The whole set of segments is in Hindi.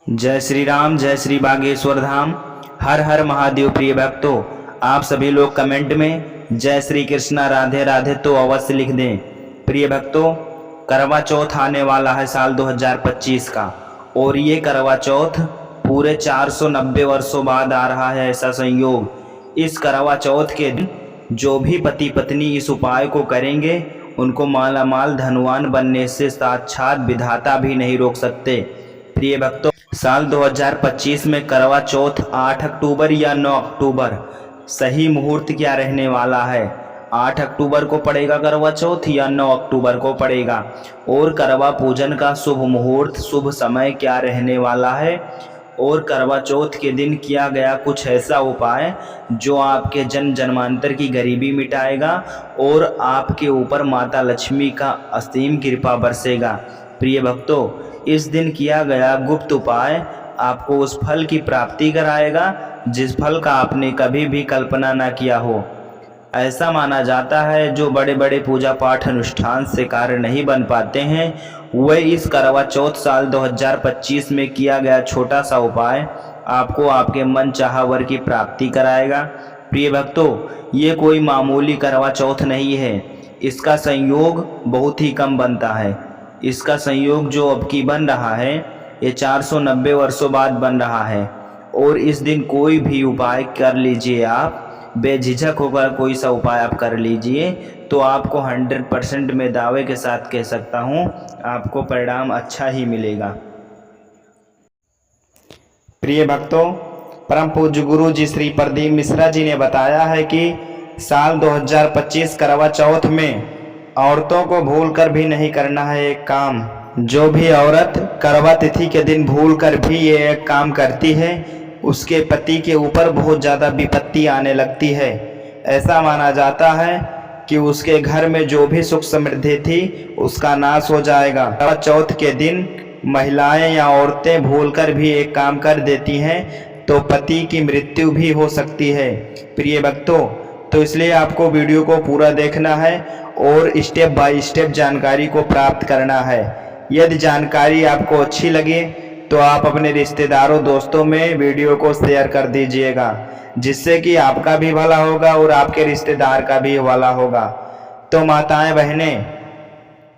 जय श्री राम, जय श्री बागेश्वर धाम। हर हर महादेव। प्रिय भक्तों, आप सभी लोग कमेंट में जय श्री कृष्णा राधे राधे तो अवश्य लिख दें। प्रिय भक्तों, करवा चौथ आने वाला है साल 2025 का, और ये करवा चौथ पूरे 490 वर्षों बाद आ रहा है। ऐसा संयोग, इस करवा चौथ के दिन जो भी पति पत्नी इस उपाय को करेंगे उनको माला माल धनवान बनने से साक्षात विधाता भी नहीं रोक सकते। प्रिय भक्तों, साल 2025 में करवा चौथ 8 अक्टूबर या 9 अक्टूबर, सही मुहूर्त क्या रहने वाला है? 8 अक्टूबर को पड़ेगा करवा चौथ या 9 अक्टूबर को पड़ेगा? और करवा पूजन का शुभ मुहूर्त, शुभ समय क्या रहने वाला है? और करवा चौथ के दिन किया गया कुछ ऐसा उपाय जो आपके जन्म जन्मांतर की गरीबी मिटाएगा और आपके ऊपर माता लक्ष्मी का असीम कृपा बरसेगा। प्रिय भक्तों, इस दिन किया गया गुप्त उपाय आपको उस फल की प्राप्ति कराएगा जिस फल का आपने कभी भी कल्पना न किया हो। ऐसा माना जाता है जो बड़े बड़े पूजा पाठ अनुष्ठान से कार्य नहीं बन पाते हैं, वह इस करवा चौथ साल 2025 में किया गया छोटा सा उपाय आपको आपके मन चाहा वर की प्राप्ति कराएगा। प्रिय भक्तों, ये कोई मामूली करवा चौथ नहीं है। इसका संयोग बहुत ही कम बनता है। इसका संयोग जो अब की बन रहा है ये 490 वर्षों बाद बन रहा है। और इस दिन कोई भी उपाय कर लीजिए, आप बेझिझक होकर कोई सा उपाय आप कर लीजिए तो आपको 100% में दावे के साथ कह सकता हूँ आपको परिणाम अच्छा ही मिलेगा। प्रिय भक्तों, परम पूज्य गुरु जी श्री प्रदीप मिश्रा जी ने बताया है कि साल 2025 करवा चौथ में औरतों को भूलकर भी नहीं करना है एक काम। जो भी औरत करवा तिथि के दिन भूलकर भी ये एक काम करती है उसके पति के ऊपर बहुत ज़्यादा विपत्ति आने लगती है। ऐसा माना जाता है कि उसके घर में जो भी सुख समृद्धि थी उसका नाश हो जाएगा। करवा चौथ के दिन महिलाएं या औरतें भूलकर भी एक काम कर देती हैं तो पति की मृत्यु भी हो सकती है। प्रिय भक्तों, तो इसलिए आपको वीडियो को पूरा देखना है और स्टेप बाय स्टेप जानकारी को प्राप्त करना है। यदि जानकारी आपको अच्छी लगे तो आप अपने रिश्तेदारों दोस्तों में वीडियो को शेयर कर दीजिएगा, जिससे कि आपका भी भला होगा और आपके रिश्तेदार का भी भला होगा। तो माताएं बहनें,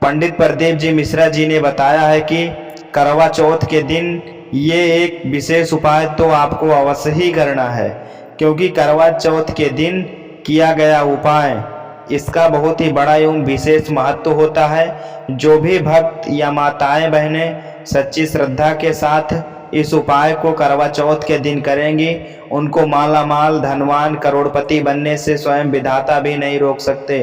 पंडित प्रदीप जी मिश्रा जी ने बताया है कि करवा चौथ के दिन ये एक विशेष उपाय तो आपको अवश्य ही करना है, क्योंकि करवा चौथ के दिन किया गया उपाय इसका बहुत ही बड़ा एवं विशेष महत्व होता है। जो भी भक्त या माताएं बहनें सच्ची श्रद्धा के साथ इस उपाय को करवा चौथ के दिन करेंगी उनको माला माल धनवान करोड़पति बनने से स्वयं विधाता भी नहीं रोक सकते।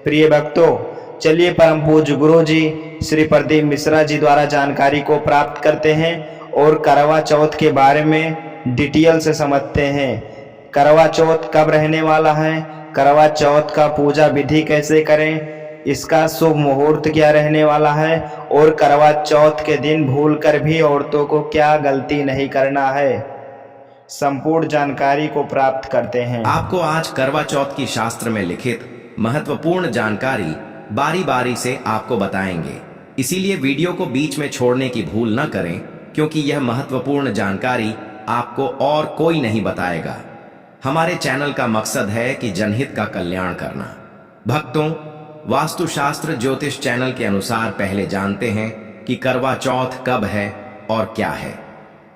प्रिय भक्तों, चलिए परम पूज्य गुरु जी श्री प्रदीप मिश्रा जी द्वारा जानकारी को प्राप्त करते हैं और करवा चौथ के बारे में डिटेल से समझते हैं। करवा चौथ कब रहने वाला है, करवा चौथ का पूजा विधि कैसे करें, इसका शुभ मुहूर्त क्या रहने वाला है और करवा चौथ के दिन भूलकर भी औरतों को क्या गलती नहीं करना है, संपूर्ण जानकारी को प्राप्त करते हैं। आपको आज करवा चौथ की शास्त्र में लिखित महत्वपूर्ण जानकारी बारी बारी से आपको बताएंगे, इसीलिए वीडियो को बीच में छोड़ने की भूल न करें, क्योंकि यह महत्वपूर्ण जानकारी आपको और कोई नहीं बताएगा। हमारे चैनल का मकसद है कि जनहित का कल्याण करना। भक्तों, वास्तुशास्त्र ज्योतिष चैनल के अनुसार पहले जानते हैं कि करवा चौथ कब है और क्या है।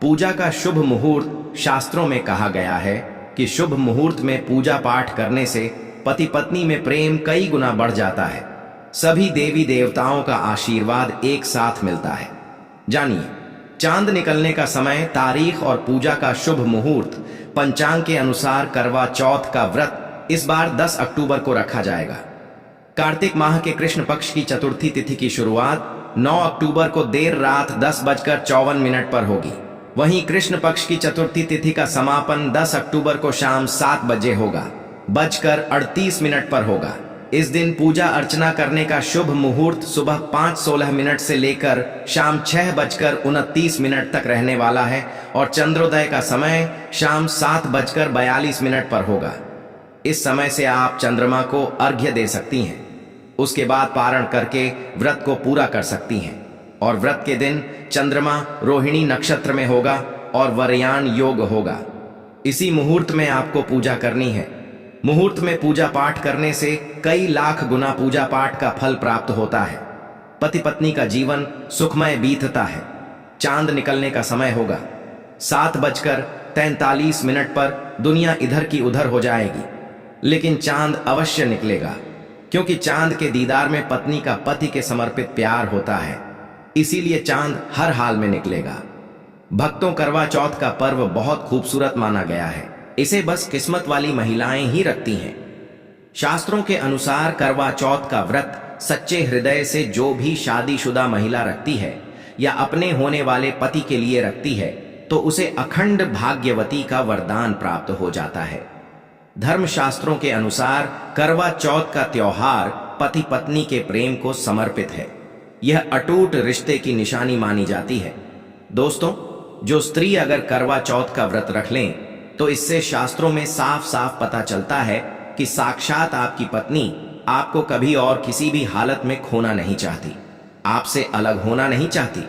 पूजा का शुभ मुहूर्त शास्त्रों में कहा गया है कि शुभ मुहूर्त में पूजा पाठ करने से पति पत्नी में प्रेम कई गुना बढ़ जाता है। सभी देवी देवताओं का आशीर्वाद एक साथ मिलता है। जानिए, चांद निकलने का समय, तारीख और पूजा का शुभ मुहूर्त। पंचांग के अनुसार करवा चौथ का व्रत इस बार 10 अक्टूबर को रखा जाएगा। कार्तिक माह के कृष्ण पक्ष की चतुर्थी तिथि की शुरुआत 9 अक्टूबर को देर रात 10:54 पर होगी। वहीं कृष्ण पक्ष की चतुर्थी तिथि का समापन 10 अक्टूबर को शाम 7 बजे होगा, 38:38 पर होगा। इस दिन पूजा अर्चना करने का शुभ मुहूर्त सुबह 5:16 से लेकर शाम 6:29 तक रहने वाला है और चंद्रोदय का समय शाम 7:42 पर होगा। इस समय से आप चंद्रमा को अर्घ्य दे सकती हैं। उसके बाद पारण करके व्रत को पूरा कर सकती हैं और व्रत के दिन चंद्रमा रोहिणी नक्षत्र में होगा और वरयान योग होगा। इसी मुहूर्त में आपको पूजा करनी है। मुहूर्त में पूजा पाठ करने से कई लाख गुना पूजा पाठ का फल प्राप्त होता है। पति पत्नी का जीवन सुखमय बीतता है। चांद निकलने का समय होगा। 7:43 पर दुनिया इधर की उधर हो जाएगी, लेकिन चांद अवश्य निकलेगा, क्योंकि चांद के दीदार में पत्नी का पति के समर्पित प्यार होता है। इसीलिए चांद हर हाल में निकलेगा। भक्तों, करवा चौथ का पर्व बहुत खूबसूरत माना गया है। इसे बस किस्मत वाली महिलाएं ही रखती हैं। शास्त्रों के अनुसार करवा चौथ का व्रत सच्चे हृदय से जो भी शादीशुदा महिला रखती है या अपने होने वाले पति के लिए रखती है, तो उसे अखंड भाग्यवती का वरदान प्राप्त हो जाता है। धर्मशास्त्रों के अनुसार करवा चौथ का त्योहार पति पत्नी के प्रेम को समर्पित है। यह अटूट रिश्ते की निशानी मानी जाती है। दोस्तों, जो स्त्री अगर करवा चौथ का व्रत रख लें, तो इससे शास्त्रों में साफ साफ पता चलता है कि साक्षात आपकी पत्नी आपको कभी और किसी भी हालत में खोना नहीं चाहती, आपसे अलग होना नहीं चाहती।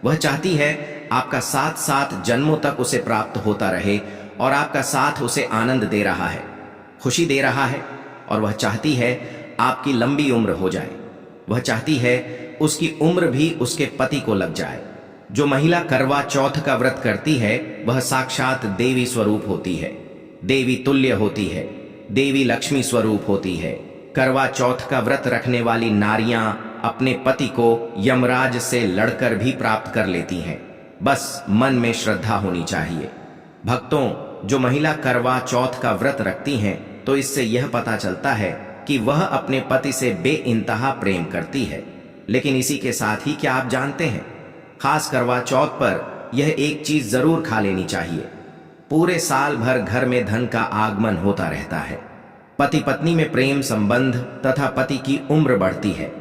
वह चाहती है आपका साथ साथ जन्मों तक उसे प्राप्त होता रहे और आपका साथ उसे आनंद दे रहा है, खुशी दे रहा है, और वह चाहती है आपकी लंबी उम्र हो जाए। वह चाहती है उसकी उम्र भी उसके पति को लग जाए। जो महिला करवा चौथ का व्रत करती है, वह साक्षात देवी स्वरूप होती है, देवी तुल्य होती है, देवी लक्ष्मी स्वरूप होती है। करवा चौथ का व्रत रखने वाली नारियां अपने पति को यमराज से लड़कर भी प्राप्त कर लेती हैं। बस मन में श्रद्धा होनी चाहिए। भक्तों, जो महिला करवा चौथ का व्रत रखती हैं, तो इससे यह पता चलता है कि वह अपने पति से बेइंतहा प्रेम करती है। लेकिन इसी के साथ ही क्या आप जानते हैं, खास करवा चौथ पर यह एक चीज जरूर खा लेनी चाहिए। पूरे साल भर घर में धन का आगमन होता रहता है। पति पत्नी में प्रेम संबंध तथा पति की उम्र बढ़ती है।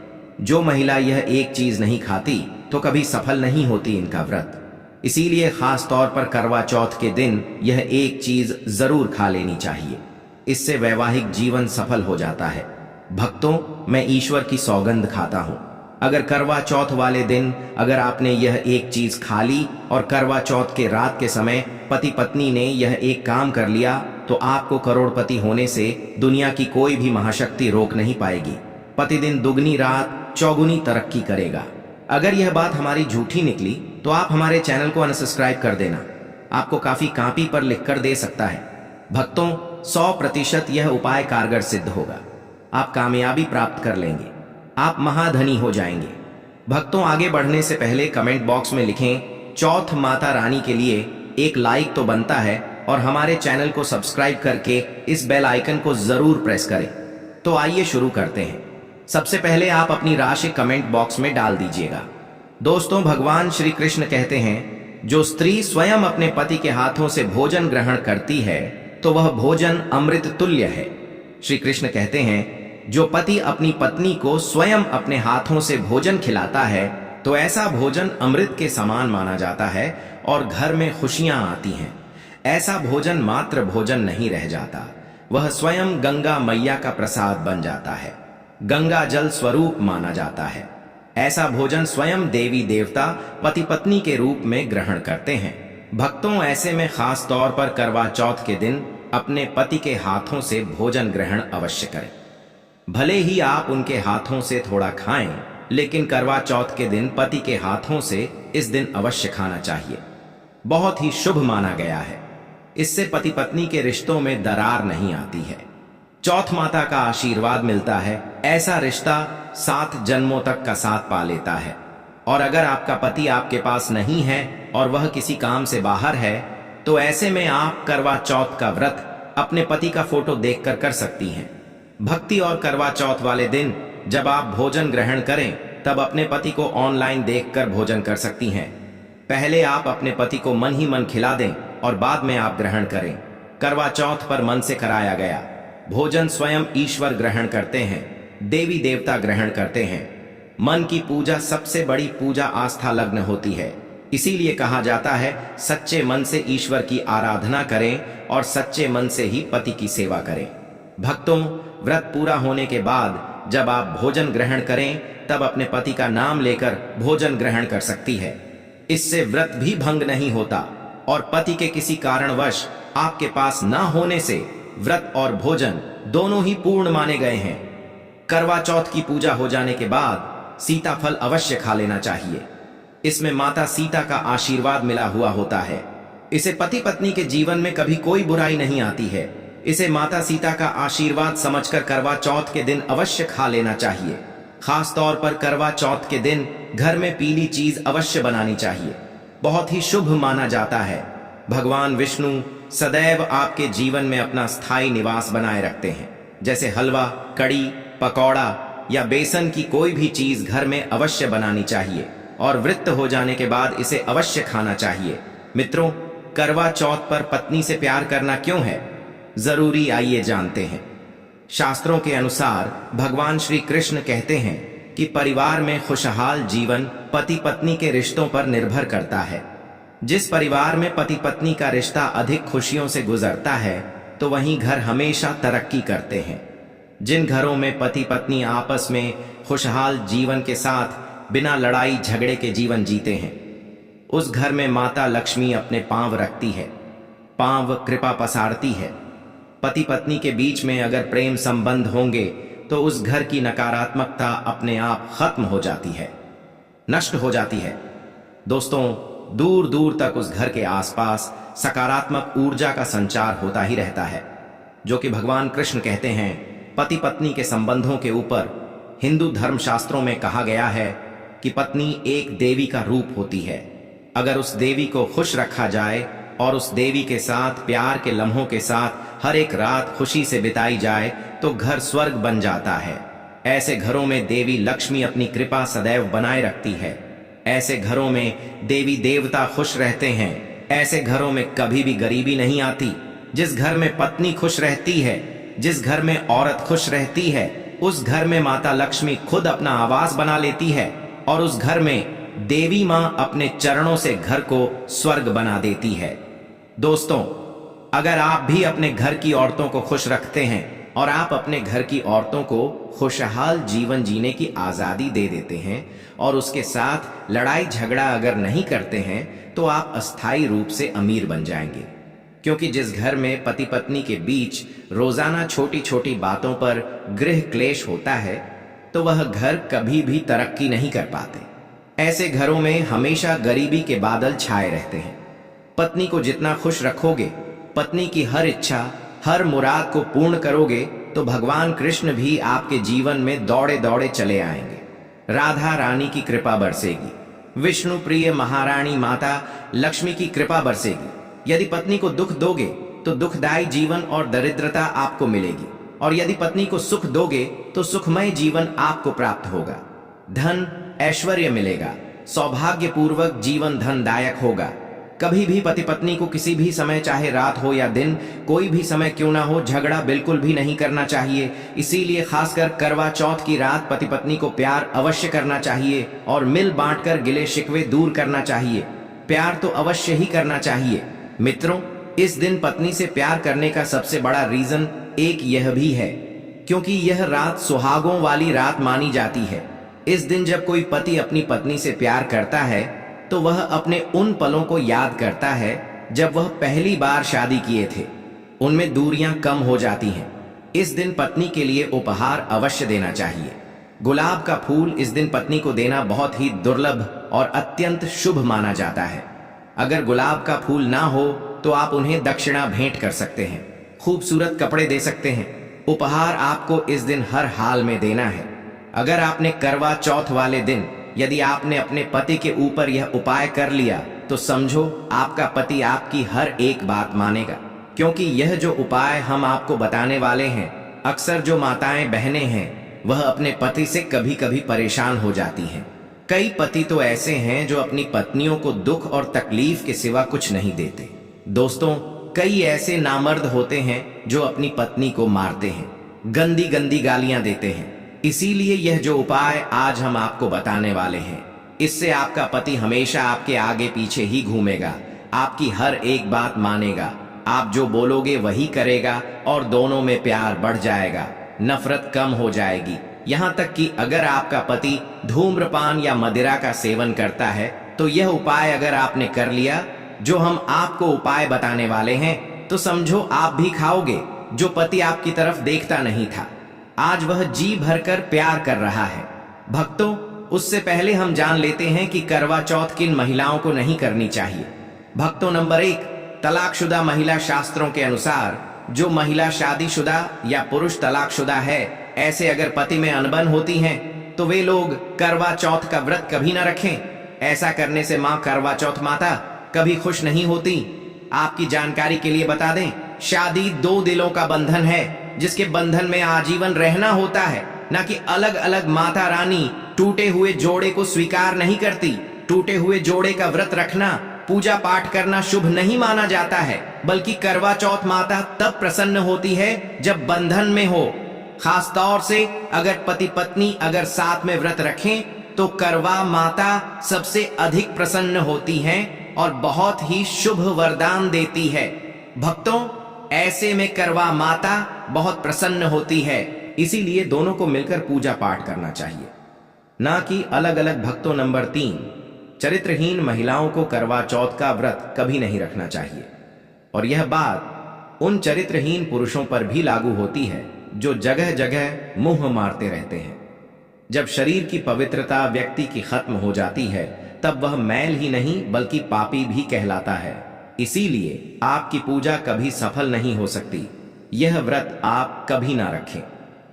जो महिला यह एक चीज नहीं खाती, तो कभी सफल नहीं होती इनका व्रत। इसीलिए खास तौर पर करवा चौथ के दिन यह एक चीज जरूर खा लेनी चाहिए। इससे वैवाहिक जीवन सफल हो जाता है। भक्तों, मैं ईश्वर की सौगंध खाता हूं, अगर करवा चौथ वाले दिन अगर आपने यह एक चीज खा ली और करवा चौथ के रात के समय पति पत्नी ने यह एक काम कर लिया, तो आपको करोड़पति होने से दुनिया की कोई भी महाशक्ति रोक नहीं पाएगी। प्रतिदिन दुगनी रात चौगुनी तरक्की करेगा। अगर यह बात हमारी झूठी निकली, तो आप हमारे चैनल को अनसब्सक्राइब कर देना। आपको काफी कापी पर लिखकर दे सकता है। भक्तों, 100% यह उपाय कारगर सिद्ध होगा। आप कामयाबी प्राप्त कर लेंगे, आप महाधनी हो जाएंगे। भक्तों, आगे बढ़ने से पहले कमेंट बॉक्स में लिखें चौथ माता रानी के लिए एक लाइक तो बनता है, और हमारे चैनल को सब्सक्राइब करके इस बेल आइकन को जरूर प्रेस करें। तो आइए शुरू करते हैं। सबसे पहले आप अपनी राशि कमेंट बॉक्स में डाल दीजिएगा। दोस्तों, भगवान श्री कृष्ण कहते हैं, जो स्त्री स्वयं अपने पति के हाथों से भोजन ग्रहण करती है, तो वह भोजन अमृत तुल्य है। श्री कृष्ण कहते हैं, जो पति अपनी पत्नी को स्वयं अपने हाथों से भोजन खिलाता है, तो ऐसा भोजन अमृत के समान माना जाता है और घर में खुशियां आती हैं। ऐसा भोजन मात्र भोजन नहीं रह जाता, वह स्वयं गंगा मैया का प्रसाद बन जाता है, गंगा जल स्वरूप माना जाता है। ऐसा भोजन स्वयं देवी देवता पति पत्नी के रूप में ग्रहण करते हैं। भक्तों, ऐसे में खास तौर पर करवा चौथ के दिन अपने पति के हाथों से भोजन ग्रहण अवश्य करें। भले ही आप उनके हाथों से थोड़ा खाएं, लेकिन करवा चौथ के दिन पति के हाथों से इस दिन अवश्य खाना चाहिए। बहुत ही शुभ माना गया है। इससे पति पत्नी के रिश्तों में दरार नहीं आती है। चौथ माता का आशीर्वाद मिलता है। ऐसा रिश्ता 7 जन्मों तक का साथ पा लेता है। और अगर आपका पति आपके पास नहीं है और वह किसी काम से बाहर है, तो ऐसे में आप करवा चौथ का व्रत अपने पति का फोटो देखकर कर सकती हैं। भक्ति और करवा चौथ वाले दिन जब आप भोजन ग्रहण करें, तब अपने पति को ऑनलाइन देखकर भोजन कर सकती हैं। पहले आप अपने पति को मन ही मन खिला दें और बाद में आप ग्रहण करें। करवा चौथ पर मन से कराया गया भोजन स्वयं ईश्वर ग्रहण करते हैं, देवी देवता ग्रहण करते हैं। मन की पूजा सबसे बड़ी पूजा आस्था लग्न होती है। इसीलिए कहा जाता है, सच्चे मन से ईश्वर की आराधना करें और सच्चे मन से ही पति की सेवा करें। भक्तों, व्रत पूरा होने के बाद जब आप भोजन ग्रहण करें तब अपने पति का नाम लेकर भोजन ग्रहण कर सकती है। इससे व्रत भी भंग नहीं होता और पति के किसी कारणवश आपके पास ना होने से व्रत और भोजन दोनों ही पूर्ण माने गए हैं। करवा चौथ की पूजा हो जाने के बाद सीताफल अवश्य खा लेना चाहिए। इसमें माता सीता का आशीर्वाद मिला हुआ होता है। इसे पति पत्नी के जीवन में कभी कोई बुराई नहीं आती है। इसे माता सीता का आशीर्वाद समझकर करवा चौथ के दिन अवश्य खा लेना चाहिए। खास तौर पर करवा चौथ के दिन घर में पीली चीज अवश्य बनानी चाहिए, बहुत ही शुभ माना जाता है। भगवान विष्णु सदैव आपके जीवन में अपना स्थायी निवास बनाए रखते हैं। जैसे हलवा, कड़ी, पकौड़ा या बेसन की कोई भी चीज घर में अवश्य बनानी चाहिए और व्रत हो जाने के बाद इसे अवश्य खाना चाहिए। मित्रों, करवा चौथ पर पत्नी से प्यार करना क्यों है, जरूरी आइए जानते हैं। शास्त्रों के अनुसार भगवान श्री कृष्ण कहते हैं कि परिवार में खुशहाल जीवन पति पत्नी के रिश्तों पर निर्भर करता है। जिस परिवार में पति पत्नी का रिश्ता अधिक खुशियों से गुजरता है तो वहीं घर हमेशा तरक्की करते हैं। जिन घरों में पति पत्नी आपस में खुशहाल जीवन के साथ बिना लड़ाई झगड़े के जीवन जीते हैं, उस घर में माता लक्ष्मी अपने पांव रखती है, पांव कृपा पसारती है। पति पत्नी के बीच में अगर प्रेम संबंध होंगे तो उस घर की नकारात्मकता अपने आप खत्म हो जाती है, नष्ट हो जाती है। दोस्तों, दूर दूर तक उस घर के आसपास सकारात्मक ऊर्जा का संचार होता ही रहता है। जो कि भगवान कृष्ण कहते हैं, पति पत्नी के संबंधों के ऊपर हिंदू धर्मशास्त्रों में कहा गया है कि पत्नी एक देवी का रूप होती है। अगर उस देवी को खुश रखा जाए और उस देवी के साथ प्यार के लम्हों के साथ हर एक रात खुशी से बिताई जाए तो घर स्वर्ग बन जाता है। ऐसे घरों में देवी लक्ष्मी अपनी कृपा सदैव बनाए रखती है। ऐसे घरों में देवी देवता खुश रहते हैं। ऐसे घरों में कभी भी गरीबी नहीं आती। जिस घर में पत्नी खुश रहती है, जिस घर में औरत खुश रहती है, उस घर में माता लक्ष्मी खुद अपना आवास बना लेती है और उस घर में देवी मां अपने चरणों से घर को स्वर्ग बना देती है। दोस्तों, अगर आप भी अपने घर की औरतों को खुश रखते हैं और आप अपने घर की औरतों को खुशहाल जीवन जीने की आजादी दे देते हैं और उसके साथ लड़ाई झगड़ा अगर नहीं करते हैं तो आप अस्थायी रूप से अमीर बन जाएंगे। क्योंकि जिस घर में पति पत्नी के बीच रोजाना छोटी छोटी बातों पर गृह क्लेश होता है तो वह घर कभी भी तरक्की नहीं कर पाते। ऐसे घरों में हमेशा गरीबी के बादल छाए रहते हैं। पत्नी को जितना खुश रखोगे, पत्नी की हर इच्छा हर मुराद को पूर्ण करोगे तो भगवान कृष्ण भी आपके जीवन में दौड़े दौड़े चले आएंगे। राधा रानी की कृपा बरसेगी, विष्णु प्रिय महारानी माता लक्ष्मी की कृपा बरसेगी। यदि पत्नी को दुख दोगे तो दुखदायी जीवन और दरिद्रता आपको मिलेगी और यदि पत्नी को सुख दोगे तो सुखमय जीवन आपको प्राप्त होगा। धन ऐश्वर्य मिलेगा, सौभाग्यपूर्वक जीवन धनदायक होगा। कभी भी पति पत्नी को किसी भी समय, चाहे रात हो या दिन, कोई भी समय क्यों ना हो, झगड़ा बिल्कुल भी नहीं करना चाहिए। इसीलिए खासकर करवा चौथ की रात पति पत्नी को प्यार अवश्य करना चाहिए और मिल बांटकर गिले शिकवे दूर करना चाहिए। प्यार तो अवश्य ही करना चाहिए। मित्रों, इस दिन पत्नी से प्यार करने का सबसे बड़ा रीजन एक यह भी है क्योंकि यह रात सुहागों वाली रात मानी जाती है। इस दिन जब कोई पति अपनी पत्नी से प्यार करता है तो वह अपने उन पलों को याद करता है जब वह पहली बार शादी किए थे। उनमें दूरियां कम हो जाती हैं। इस दिन पत्नी के लिए उपहार अवश्य देना चाहिए। गुलाब का फूल इस दिन पत्नी को देना बहुत ही दुर्लभ और अत्यंत शुभ माना जाता है। अगर गुलाब का फूल ना हो तो आप उन्हें दक्षिणा भेंट कर सकते हैं, खूबसूरत कपड़े दे सकते हैं। उपहार आपको इस दिन हर हाल में देना है। अगर आपने करवा चौथ वाले दिन यदि आपने अपने पति के ऊपर यह उपाय कर लिया तो समझो आपका पति आपकी हर एक बात मानेगा। क्योंकि यह जो उपाय हम आपको बताने वाले हैं, अक्सर जो माताएं बहनें हैं वह अपने पति से कभी कभी परेशान हो जाती हैं। कई पति तो ऐसे हैं जो अपनी पत्नियों को दुख और तकलीफ के सिवा कुछ नहीं देते। दोस्तों, कई ऐसे नामर्द होते हैं जो अपनी पत्नी को मारते हैं, गंदी गंदी गालियां देते हैं। इसीलिए यह जो उपाय आज हम आपको बताने वाले हैं, इससे आपका पति हमेशा आपके आगे पीछे ही घूमेगा, आपकी हर एक बात मानेगा, आप जो बोलोगे वही करेगा और दोनों में प्यार बढ़ जाएगा, नफरत कम हो जाएगी। यहाँ तक कि अगर आपका पति धूम्रपान या मदिरा का सेवन करता है तो यह उपाय अगर आपने कर लिया जो हम आपको उपाय बताने वाले हैं तो समझो आप भी खाओगे। जो पति आपकी तरफ देखता नहीं था आज वह जी भरकर प्यार कर रहा है। भक्तों, उससे पहले हम जान लेते हैं कि करवा चौथ किन महिलाओं को नहीं करनी चाहिए। भक्तों, नंबर 1, तलाकशुदा महिला। शास्त्रों के अनुसार जो महिला शादीशुदा या पुरुष तलाकशुदा है, ऐसे अगर पति में अनबन होती हैं तो वे लोग करवा चौथ का व्रत कभी ना रखें। ऐसा करने से माँ करवा चौथ माता कभी खुश नहीं होती। आपकी जानकारी के लिए बता दें, शादी 2 दिलों का बंधन है जिसके बंधन में आजीवन रहना होता है, न कि अलग अलग। माता रानी टूटे हुए जोड़े को स्वीकार नहीं करती। टूटे हुए जोड़े का व्रत रखना, पूजा पाठ करना शुभ नहीं माना जाता है, बल्कि करवा चौथ माता तब प्रसन्न होती है जब बंधन में हो। खास तौर से अगर पति पत्नी अगर साथ में व्रत रखें तो करवा माता सबसे अधिक प्रसन्न होती हैं और बहुत ही शुभ वरदान देती है। भक्तों, ऐसे में करवा माता बहुत प्रसन्न होती है, इसीलिए दोनों को मिलकर पूजा पाठ करना चाहिए, ना कि अलग अलग। भक्तों, नंबर 3, चरित्रहीन महिलाओं को करवा चौथ का व्रत कभी नहीं रखना चाहिए। और यह बात उन चरित्रहीन पुरुषों पर भी लागू होती है जो जगह जगह मुंह मारते रहते हैं। जब शरीर की पवित्रता व्यक्ति की खत्म हो जाती है तब वह मैल ही नहीं बल्कि पापी भी कहलाता है। इसीलिए आपकी पूजा कभी सफल नहीं हो सकती। यह व्रत आप कभी ना रखें।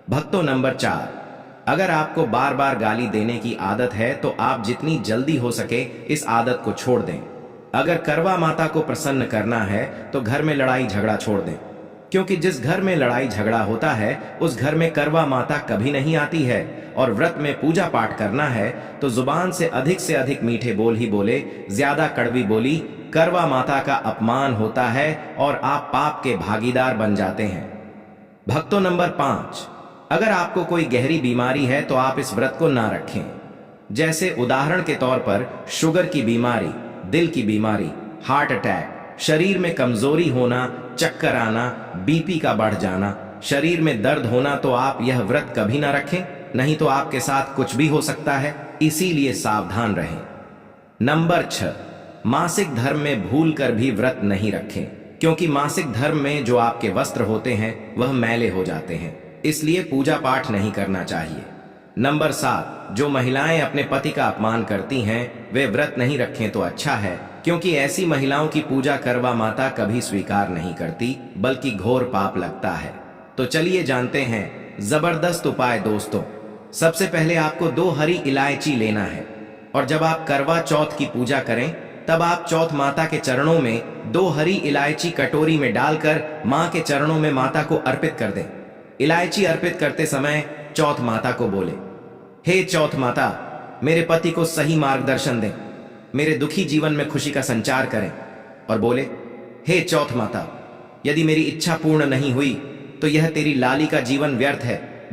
भक्तों, नंबर 4, अगर आपको बार बार गाली देने की आदत है तो आप जितनी जल्दी हो सके इस आदत को छोड़ दें। अगर करवा माता को प्रसन्न करना है तो घर में लड़ाई झगड़ा छोड़ दें, क्योंकि जिस घर में लड़ाई झगड़ा होता है उस घर में करवा माता कभी नहीं आती है। और व्रत में पूजा पाठ करना है तो जुबान से अधिक मीठे बोल ही बोले, ज्यादा कड़वी बोली करवा माता का अपमान होता है और आप पाप के भागीदार बन जाते हैं। भक्तों, नंबर 5, अगर आपको कोई गहरी बीमारी है तो आप इस व्रत को ना रखें। जैसे उदाहरण के तौर पर शुगर की बीमारी, दिल की बीमारी, हार्ट अटैक, शरीर में कमजोरी होना, चक्कर आना, बीपी का बढ़ जाना, शरीर में दर्द होना, तो आप यह व्रत कभी ना रखें, नहीं तो आपके साथ कुछ भी हो सकता है। इसीलिए सावधान रहें। नंबर 6, मासिक धर्म में भूल कर भी व्रत नहीं रखें, क्योंकि मासिक धर्म में जो आपके वस्त्र होते हैं वह मैले हो जाते हैं, इसलिए पूजा पाठ नहीं करना चाहिए। नंबर 7, जो महिलाएं अपने पति का अपमान करती हैं वे व्रत नहीं रखें तो अच्छा है, क्योंकि ऐसी महिलाओं की पूजा करवा माता कभी स्वीकार नहीं करती, बल्कि घोर पाप लगता है। तो चलिए जानते हैं जबरदस्त उपाय। दोस्तों, सबसे पहले आपको 2 हरी इलायची लेना है और जब आप करवा चौथ की पूजा करें तब आप चौथ माता के चरणों में 2 हरी इलायची कटोरी में डालकर मां के चरणों में माता को अर्पित कर दें। इलायची अर्पित करते समय चौथ माता को बोले, हे चौथ माता, मेरे पति को सही मार्गदर्शन दें, मेरे दुखी जीवन में खुशी का संचार करें। और बोले, हे चौथ माता, यदि मेरी इच्छा पूर्ण नहीं हुई तो यह तेरी लाली का जीवन व्यर्थ है।